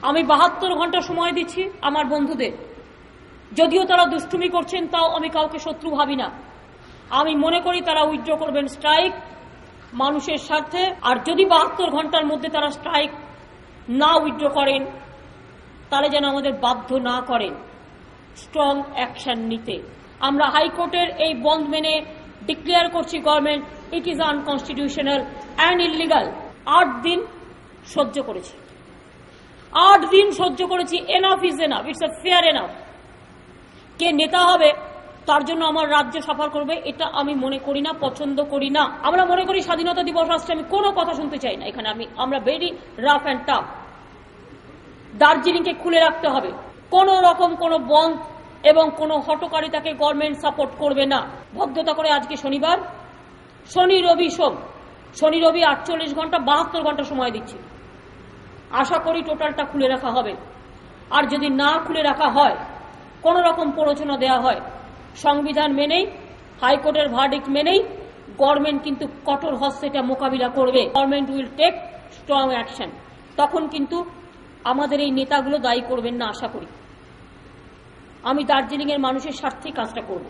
আমি 72 ঘন্টা সময় দিচ্ছি আমার বন্ধুদের। যদিও তারা দুষ্টুমি করছেন, তাও আমি কাউকে শত্রু ভাবি না। আমি মনে করি তারা উইথড্র করবেন স্ট্রাইক মানুষের স্বার্থে। আর যদি 72 ঘন্টার মধ্যে তারা স্ট্রাইক না উইথড্র করেন, তাহলে যেন আমাদের বাধ্য না করেন স্ট্রং অ্যাকশন নিতে। আমরা হাইকোর্টের এই বন্ধ মেনে ডিক্লেয়ার করছি government it is unconstitutional and illegal. 8 দিন সহ্য করেছি, 8 দিন সহ্য করেছি। Enough is enough, it's a fair enough. কে নেতা হবে তার জন্য আমার রাজ্য সাফার করবে, এটা আমি মনে করি না, পছন্দ করি না। আমরা মনে করি স্বাধীনতা দিবস আসছে, আমি কোনো কথা শুনতে চাই না এখানে। আমরা ভেরি রাফ অ্যান্ড টাফ। দার্জিলিংকে খুলে রাখতে হবে। কোন রকম কোনো বন্ধ এবং কোনো হটকারিতাকে গভর্নমেন্ট সাপোর্ট করবে না। ভদ্রতা করে আজকে শনিবার, শনি রবি সোম, শনি রবি 48 ঘন্টা 72 ঘন্টা সময় দিচ্ছি। আশা করি টোটালটা খুলে রাখা হবে। আর যদি না খুলে রাখা হয়, কোন রকম প্ররোচনা দেওয়া হয়, সংবিধান মেনেই, হাইকোর্টের ভার্ডিক্ট মেনেই গভর্নমেন্ট কিন্তু কঠোর হস্তে এটা মোকাবিলা করবে। Government will take strong action. তখন কিন্তু আমাদের এই নেতাগুলো দায়ী করবেন না আশা করি। আমি দার্জিলিং এর মানুষের স্বার্থে কাজটা করব।